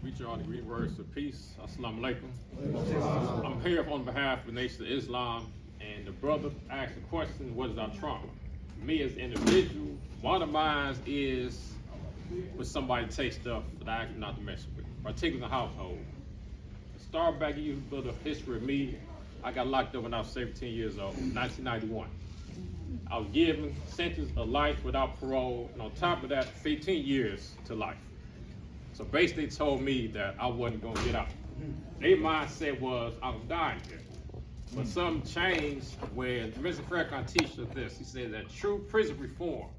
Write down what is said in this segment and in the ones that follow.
Greet you all the great words of peace. Assalamu alaikum. I'm here on behalf of the Nation of Islam, and the brother asked the question, what is our trauma? Me as an individual, one of mine is when somebody takes stuff that I ask not to mess with, particularly in the household. To start back in you a little history of me, I got locked up when I was 17 years old, 1991. I was given sentence of life without parole, and on top of that, 15 years to life. So basically told me that I wasn't gonna get out. Their mindset was I was dying here. But something changed when Mr. Farrakhan teaches us this. He said that true prison reform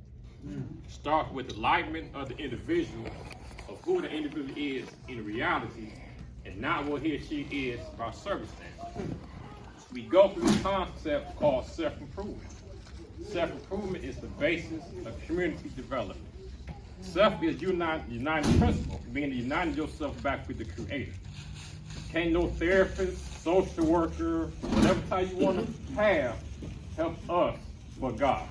starts with the enlightenment of the individual, of who the individual is in reality, and not what he or she is by circumstance. We go through this concept called self-improvement. Self-improvement is the basis of community development. Self is uniting principle, meaning uniting yourself back with the Creator. Can't no therapist, social worker, whatever type you want to have, help us but God.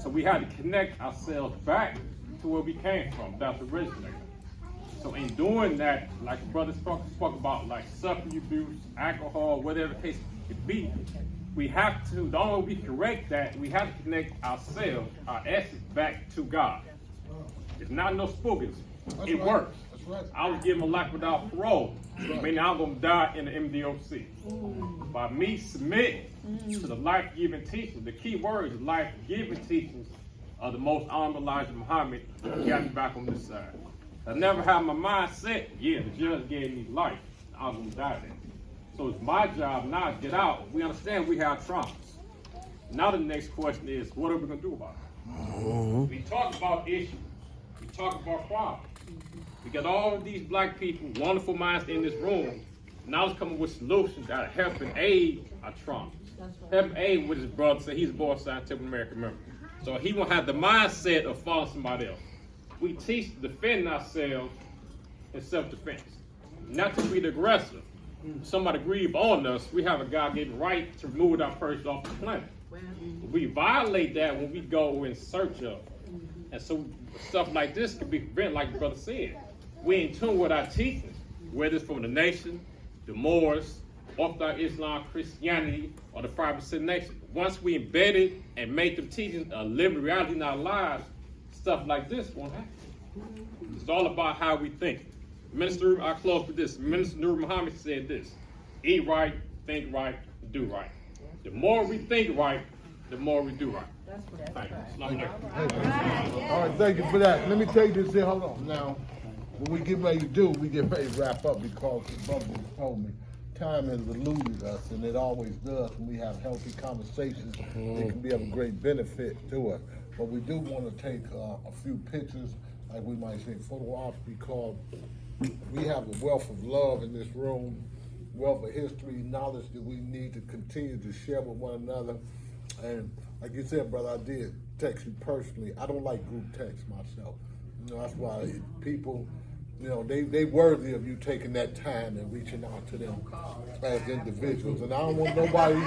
So we had to connect ourselves back to where we came from. That's the originator. So in doing that, like the brother spoke about, like substance abuse, alcohol, whatever the case it be, we have to, the only way we correct that, we have to connect ourselves, our essence, back to God. It's not no spookies. It right. Works. That's right. I was given a life without parole, meaning I'm going to die in the MDOC. By me submitting to the life-giving teachings, the key word is life-giving teachings of the most honorable Elijah Muhammad, got me back on this side. I never had my mind set, the judge gave me life. I was going to die there. So it's my job now to get out. We understand we have traumas. Now the next question is, what are we going to do about it? We talk about issues. We talk about problems. We got all of these black people, wonderful minds in this room. Now it's coming with solutions that help and aid our traumas. Help and aid with his brother. So he's a boy scientific American member. So he won't have the mindset of following somebody else. We teach to defend ourselves in self-defense. Not to be the aggressor. Somebody grieve on us, we have a God-given right to remove that person off the planet. We violate that when we go in search of. And so stuff like this can be prevented, like the brother said. We in tune with our teachings, whether it's from the nation, the Moors, Orthodox Islam, Christianity, or the 5% nation. Once we embed it and make them teachings a living reality in our lives, stuff like this won't happen. It's all about how we think. Minister, I close with this. Minister Nur Muhammad said this: eat right, think right, do right. The more we think right, the more we do right. Thank you. All right, thank you for that. Let me tell you this here. Hold on. Now, when we get ready to wrap up because the brother just told me time has eluded us, and it always does when we have healthy conversations. It can be of a great benefit to us. But we do want to take a few pictures, like we might say photo ops, because we have a wealth of love in this room, wealth of history, knowledge that we need to continue to share with one another. And like you said, brother, I did text you personally. I don't like group text myself. You know, that's why people, you know, they worthy of you taking that time and reaching out to them as individuals. And I don't want nobody,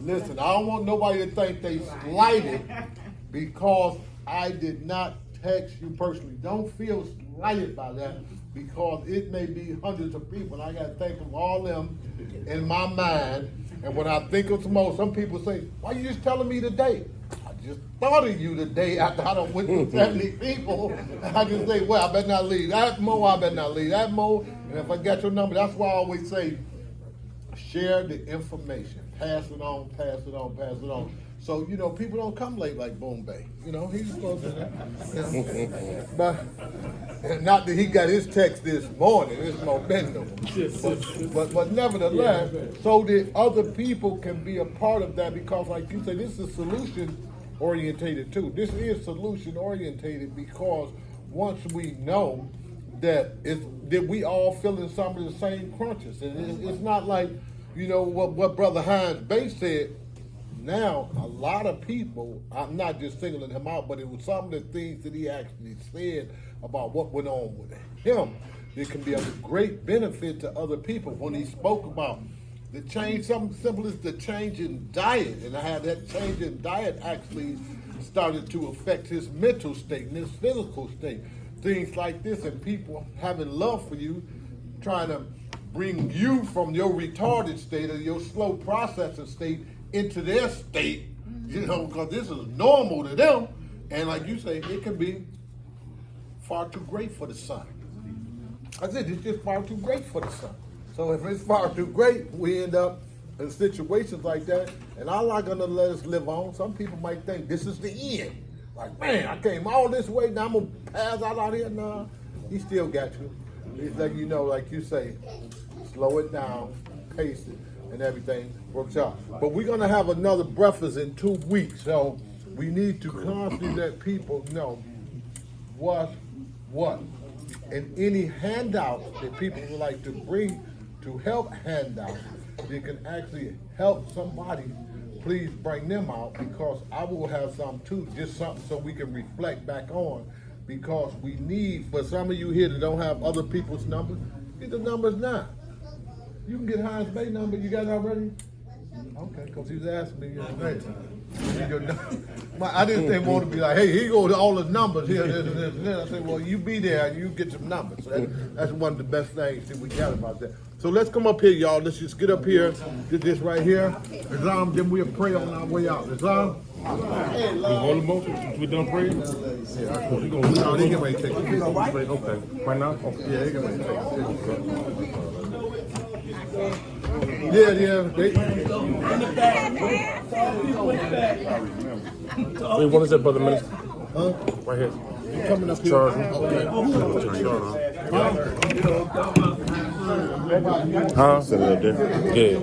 listen, I don't want nobody to think they slighted because I did not text you personally. Don't feel slighted by that because it may be hundreds of people. I got to think of all them in my mind. And when I think of some people say, why you just telling me today? I just thought of you today after I done went to 70 people. I just say, well, I better not leave that more, I better not leave that more. And if I got your number, that's why I always say, share the information. Pass it on, pass it on, pass it on. So, you know, people don't come late like FuquaBey. You know, he's supposed to. But not that he got his text this morning, it's momentum. But nevertheless, so that other people can be a part of that because, like you say, this is solution orientated too. This is solution orientated because once we know that we all feeling some of the same crunches. And it's not like, you know, what Brother Hines Bay said. Now, a lot of people, I'm not just singling him out, but it was some of the things that he actually said about what went on with him that can be of great benefit to other people. When he spoke about the change, something simple as the change in diet, and I had that change in diet actually started to affect his mental state and his physical state. things like this and people having love for you, trying to bring you from your retarded state or your slow processing state into their state, you know, because this is normal to them. And like you say, it can be far too great for the son. I said, it's just far too great for the son. So if it's far too great, we end up in situations like that, and Allah not gonna let us live on. Some people might think this is the end. Like, man, I came all this way, now I'm gonna pass out here. Nah, he still got you. He's like, you know, like you say, slow it down, pace it, and everything works out. But we're gonna have another breakfast in 2 weeks, so we need to constantly let people know what's what. And any handouts that people would like to bring to help handouts that can actually help somebody, please bring them out, because I will have some too, just something so we can reflect back on, because we need, for some of you here that don't have other people's numbers, get the numbers now. You can get Heinz Bay number, you got it already? Okay, because he was asking me yesterday. I didn't think want to be like, hey, here goes all the numbers here, this and this and this. I said, well, you be there and you get some numbers. So that's one of the best things that we got about that. So let's come up here, y'all. Let's just get up here, get this right here. Islam, then we'll pray on our way out. Islam? We hold the motion. We done praying? Yeah, we gonna, no, they get ready to take it. Okay. Right now? Okay. Yeah, they get ready to take it. Yeah. Wait, what is that, Brother Minister? Huh? Right here. You coming up here? Charge. Okay. Huh? Set it up there. Yeah.